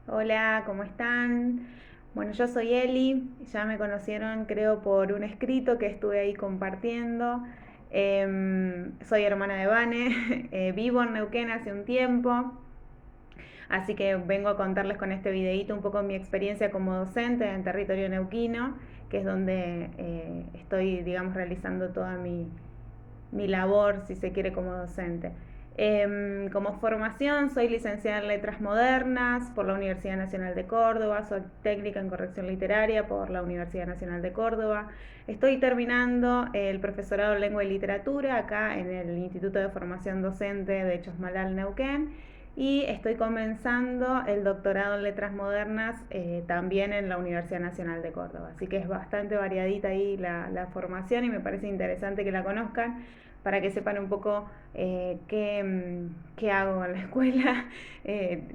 Hola, ¿cómo están? Bueno, yo soy Eli, ya me conocieron creo por un escrito que estuve ahí compartiendo. Soy hermana de Vane, vivo en Neuquén hace un tiempo, así que vengo a contarles con este videíto un poco mi experiencia como docente en territorio neuquino, que es donde estoy, digamos, realizando toda mi labor, si se quiere, como docente. Como formación, soy licenciada en Letras Modernas por la Universidad Nacional de Córdoba, soy técnica en corrección literaria por la Universidad Nacional de Córdoba. Estoy terminando el profesorado en Lengua y Literatura acá en el Instituto de Formación Docente de Chosmalal, Neuquén. Y estoy comenzando el doctorado en Letras Modernas también en la Universidad Nacional de Córdoba. Así que es bastante variadita ahí la formación y me parece interesante que la conozcan para que sepan un poco qué hago en la escuela,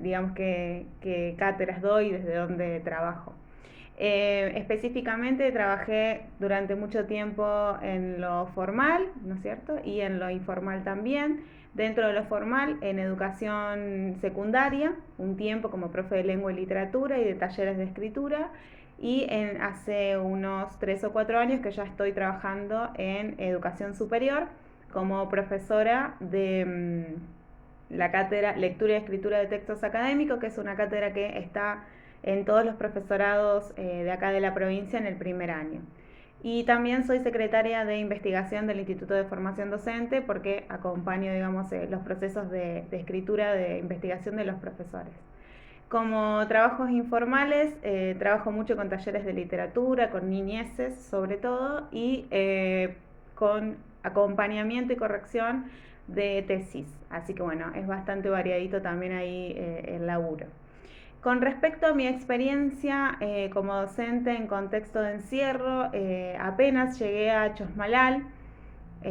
digamos que cátedras doy, desde dónde trabajo. Específicamente trabajé durante mucho tiempo en lo formal, ¿no es cierto? Y en lo informal también. Dentro de lo formal, en educación secundaria, un tiempo como profe de lengua y literatura y de talleres de escritura. Y hace unos 3 o 4 años que ya estoy trabajando en educación superior como profesora de la cátedra Lectura y Escritura de Textos Académicos, que es una cátedra que está en todos los profesorados de acá de la provincia en el primer año. Y también soy secretaria de investigación del Instituto de Formación Docente porque acompaño, digamos, los procesos de escritura, de investigación de los profesores. Como trabajos informales, trabajo mucho con talleres de literatura, con niñeces sobre todo, y con acompañamiento y corrección de tesis. Así que bueno, es bastante variadito también ahí el laburo. Con respecto a mi experiencia como docente en contexto de encierro, apenas llegué a Chosmalal,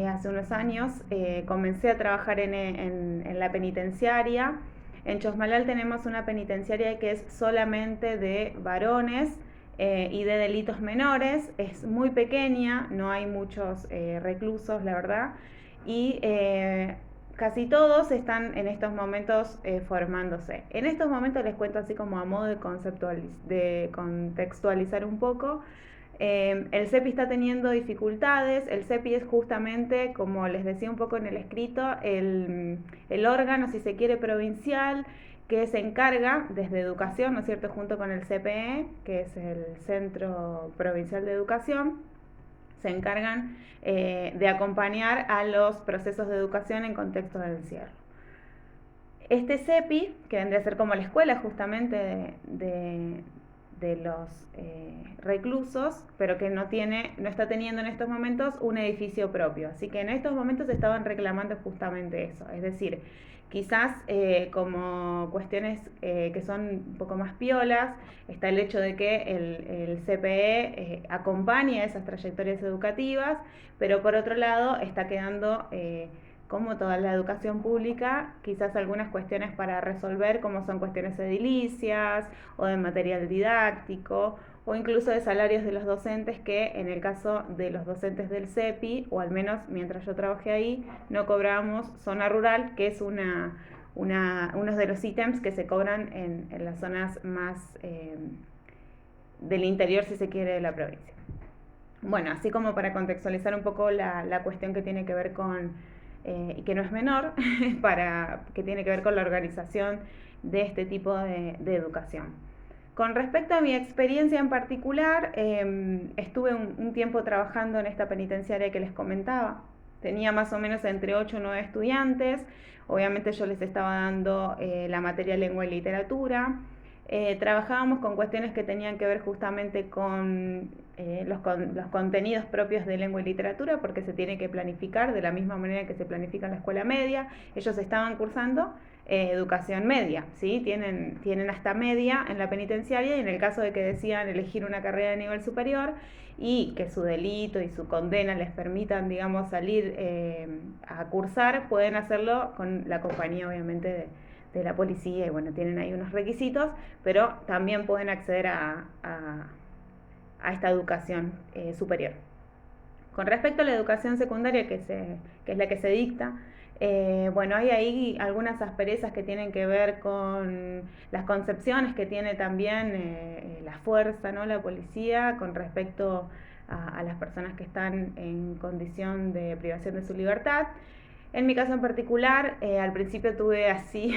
hace unos años, comencé a trabajar en la penitenciaria. En Chosmalal tenemos una penitenciaria que es solamente de varones y de delitos menores. Es muy pequeña, no hay muchos reclusos, la verdad. Y casi todos están en estos momentos formándose. En estos momentos les cuento así como a modo de contextualizar un poco. El CEPI está teniendo dificultades. El CEPI es justamente, como les decía un poco en el escrito, el órgano, si se quiere, provincial que se encarga desde educación, ¿no es cierto?, junto con el CPE, que es el Centro Provincial de Educación, se encargan de acompañar a los procesos de educación en contexto de encierro. Este CEPI, que vendría a ser como la escuela justamente de los reclusos, pero que no está teniendo en estos momentos un edificio propio. Así que en estos momentos estaban reclamando justamente eso. Es decir, quizás como cuestiones que son un poco más piolas, está el hecho de que el CPE acompaña esas trayectorias educativas, pero por otro lado está quedando como toda la educación pública, quizás algunas cuestiones para resolver, como son cuestiones edilicias o de material didáctico, o incluso de salarios de los docentes, que en el caso de los docentes del CEPI, o al menos mientras yo trabajé ahí, no cobramos zona rural, que es uno de los ítems que se cobran en las zonas más del interior, si se quiere, de la provincia. Bueno, así como para contextualizar un poco la cuestión que tiene que ver con, y que no es menor, que tiene que ver con la organización de este tipo de educación. Con respecto a mi experiencia en particular, estuve un tiempo trabajando en esta penitenciaria que les comentaba. Tenía más o menos entre 8 o 9 estudiantes. Obviamente yo les estaba dando la materia lengua y literatura. Trabajábamos con cuestiones que tenían que ver justamente con los contenidos propios de lengua y literatura, porque se tiene que planificar de la misma manera que se planifica en la escuela media. Ellos estaban cursando educación media, ¿sí? Tienen hasta media en la penitenciaria, y en el caso de que decidan elegir una carrera de nivel superior y que su delito y su condena les permitan, digamos, salir a cursar, pueden hacerlo con la compañía, obviamente, de la policía, y bueno, tienen ahí unos requisitos, pero también pueden acceder a esta educación superior. Con respecto a la educación secundaria, que es la que se dicta, Bueno, hay ahí algunas asperezas que tienen que ver con las concepciones que tiene también la fuerza, ¿no? La policía con respecto a las personas que están en condición de privación de su libertad. En mi caso en particular, al principio tuve así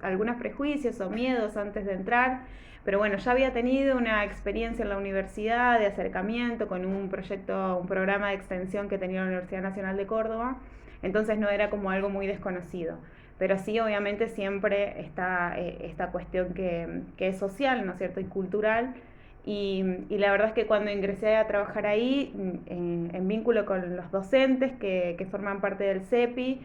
algunos prejuicios o miedos antes de entrar, pero bueno, ya había tenido una experiencia en la universidad de acercamiento con un proyecto, un programa de extensión que tenía la Universidad Nacional de Córdoba, entonces no era como algo muy desconocido. Pero sí, obviamente siempre está esta cuestión que es social, ¿no es cierto?, y cultural, y la verdad es que cuando ingresé a trabajar ahí, en vínculo con los docentes que forman parte del CEPI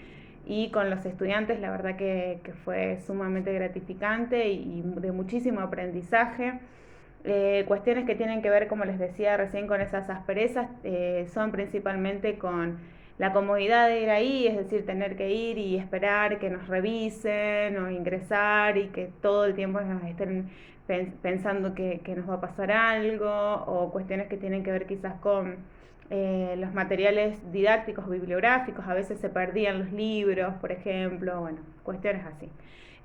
y con los estudiantes, la verdad que fue sumamente gratificante y de muchísimo aprendizaje. Cuestiones que tienen que ver, como les decía recién, con esas asperezas, son principalmente con la comodidad de ir ahí, es decir, tener que ir y esperar que nos revisen o ingresar y que todo el tiempo nos estén pensando que nos va a pasar algo, o cuestiones que tienen que ver quizás con los materiales didácticos, bibliográficos, a veces se perdían los libros, por ejemplo, bueno, cuestiones así.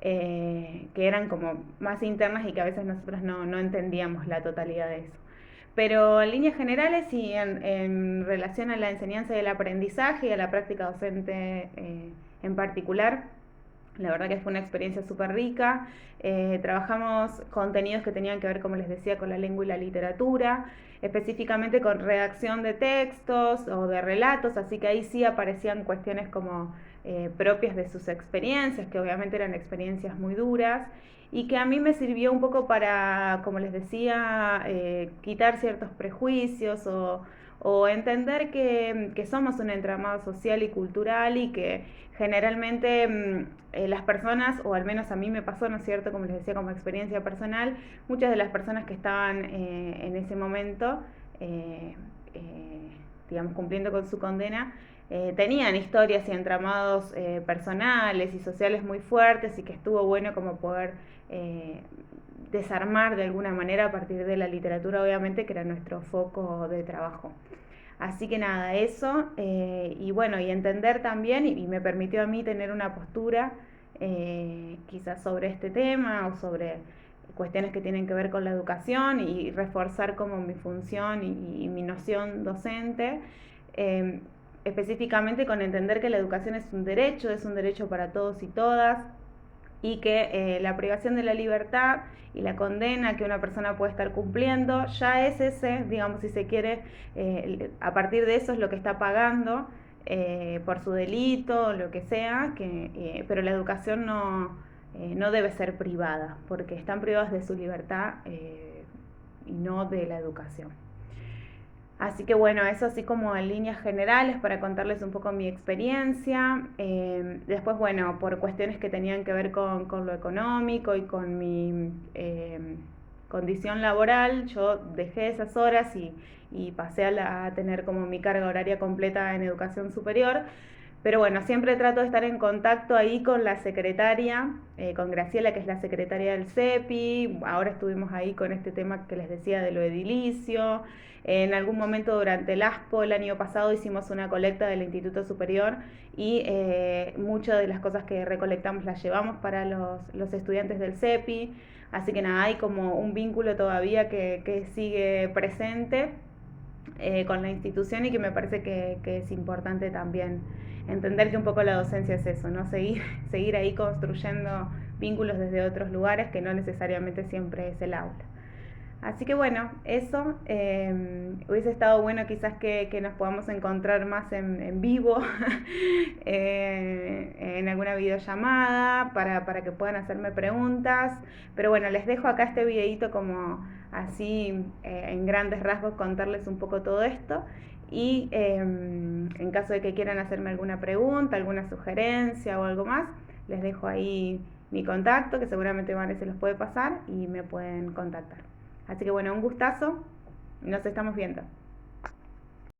Que eran como más internas y que a veces nosotros no entendíamos la totalidad de eso. Pero en líneas generales y en relación a la enseñanza y el aprendizaje y a la práctica docente en particular, la verdad que fue una experiencia súper rica. Trabajamos contenidos que tenían que ver, como les decía, con la lengua y la literatura, específicamente con redacción de textos o de relatos, así que ahí sí aparecían cuestiones como propias de sus experiencias, que obviamente eran experiencias muy duras, y que a mí me sirvió un poco para, como les decía, quitar ciertos prejuicios o entender que somos un entramado social y cultural y que generalmente las personas, o al menos a mí me pasó, ¿no es cierto?, como les decía, como experiencia personal, muchas de las personas que estaban en ese momento, digamos, cumpliendo con su condena, tenían historias y entramados personales y sociales muy fuertes, y que estuvo bueno como poder desarmar de alguna manera a partir de la literatura, obviamente, que era nuestro foco de trabajo. Así que nada, eso, y bueno, y entender también, y me permitió a mí tener una postura quizás sobre este tema o sobre cuestiones que tienen que ver con la educación, y reforzar como mi función y mi noción docente, eh, específicamente con entender que la educación es un derecho para todos y todas, y que la privación de la libertad y la condena que una persona puede estar cumpliendo ya es ese, digamos, si se quiere, a partir de eso es lo que está pagando por su delito, lo que sea, pero la educación no debe ser privada, porque están privados de su libertad y no de la educación. Así que bueno, eso así como en líneas generales para contarles un poco mi experiencia. Después, bueno, por cuestiones que tenían que ver con lo económico y con mi condición laboral, yo dejé esas horas y pasé a tener como mi carga horaria completa en educación superior. Pero bueno, siempre trato de estar en contacto ahí con la secretaria, con Graciela, que es la secretaria del CEPI. Ahora estuvimos ahí con este tema que les decía de lo edilicio. En algún momento durante el ASPO el año pasado hicimos una colecta del Instituto Superior, y muchas de las cosas que recolectamos las llevamos para los estudiantes del CEPI. Así que nada, hay como un vínculo todavía que sigue presente con la institución, y que me parece que es importante también entender que un poco la docencia es eso, ¿no? Seguir ahí construyendo vínculos desde otros lugares, que no necesariamente siempre es el aula. Así que bueno, eso, hubiese estado bueno quizás que nos podamos encontrar más en vivo, en alguna videollamada, para que puedan hacerme preguntas. Pero bueno, les dejo acá este videito como así, en grandes rasgos, contarles un poco todo esto. Y en caso de que quieran hacerme alguna pregunta, alguna sugerencia o algo más, les dejo ahí mi contacto, que seguramente Vanessa se los puede pasar y me pueden contactar. Así que bueno, un gustazo, nos estamos viendo.